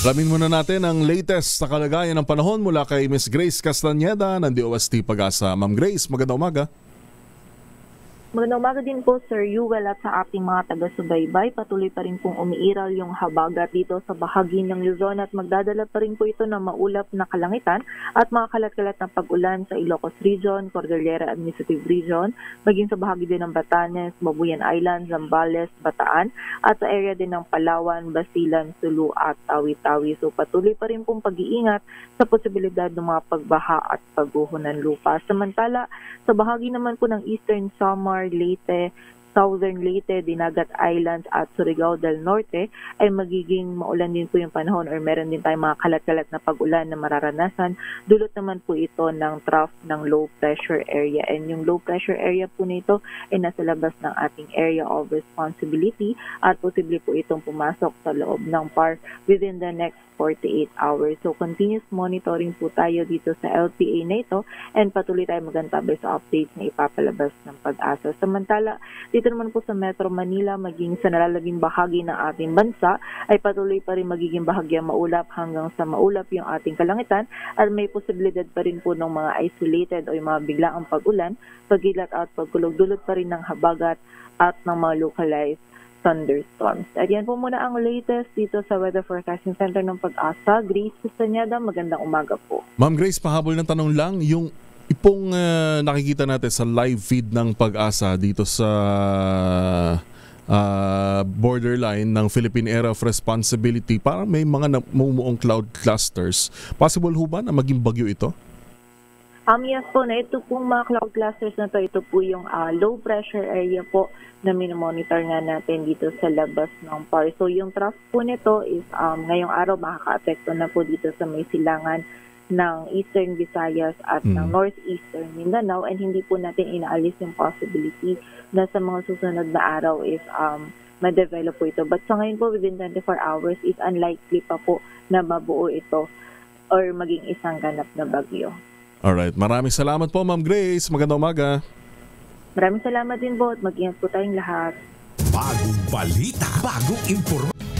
Alamin muna natin ang latest sa kalagayan ng panahon mula kay Miss Grace Castañeda ng DOST Pag-asa. Ma'am Grace, magandang umaga. Magandang umaga din po, Sir Yuwel, at sa ating mga taga-subaybay. Patuloy pa rin pong umiiral yung habagat dito sa bahagi ng Luzon at magdadala pa rin po ito ng maulap na kalangitan at mga kalat-kalat na pag-ulan sa Ilocos Region, Cordillera Administrative Region, maging sa bahagi din ng Batanes, Babuyan Island, Zambales, Bataan, at sa area din ng Palawan, Basilan, Sulu at Tawi-Tawi. So patuloy pa rin pong pag-iingat sa posibilidad ng mga pagbaha at pagguho ng lupa. Samantala, sa bahagi naman po ng Eastern Samar, Leyte, Southern Leyte, Dinagat Islands at Surigao del Norte ay magiging maulan din po yung panahon or meron din tayong mga kalat-kalat na pag-ulan na mararanasan. Dulot naman po ito ng trough ng low pressure area, and yung low pressure area po nito ay nasa labas ng ating area of responsibility at posible po itong pumasok sa loob ng PAR within the next 48 hours. So continuous monitoring po tayo dito sa LPA na ito and patuloy tayo magantabay sa updates na ipapalabas ng Pag-asa. Samantala, dito naman po sa Metro Manila, maging sa nalalabing bahagi ng ating bansa, ay patuloy pa rin magiging bahagyang maulap hanggang sa maulap yung ating kalangitan at may posibilidad pa rin po ng mga isolated o yung mga biglaang pag-ulan, pagkilat at pagkulog, dulot pa rin ng habagat at ng mga localized thunderstorms. At yan po muna ang latest dito sa Weather Forecasting Center ng Pag-asa. Grace Castañeda, magandang umaga po. Ma'am Grace, pahabol ng tanong lang, yung ipong nakikita natin sa live feed ng Pag-asa dito sa borderline ng Philippine Area of Responsibility, parang may mga namumuong cloud clusters. Possible ho ba na maging bagyo ito? Yes po, na ito pong mga cloud clusters na ito po yung low pressure area po na minomonitor nga natin dito sa labas ng PAR. So yung trough po nito is ngayong araw makaka-apekto na po dito sa may silangan ng Eastern Visayas at ng Northeastern Mindanao, and hindi po natin inaalis yung possibility na sa mga susunod na araw is ma-develop po ito. But sa ngayon po, within 24 hours is unlikely pa po na mabuo ito or maging isang ganap na bagyo. Alright, maraming salamat po Ma'am Grace. Magandang umaga. Maraming salamat din po at mag-ingat po tayong lahat. Bagong balita, bagong impormasyon.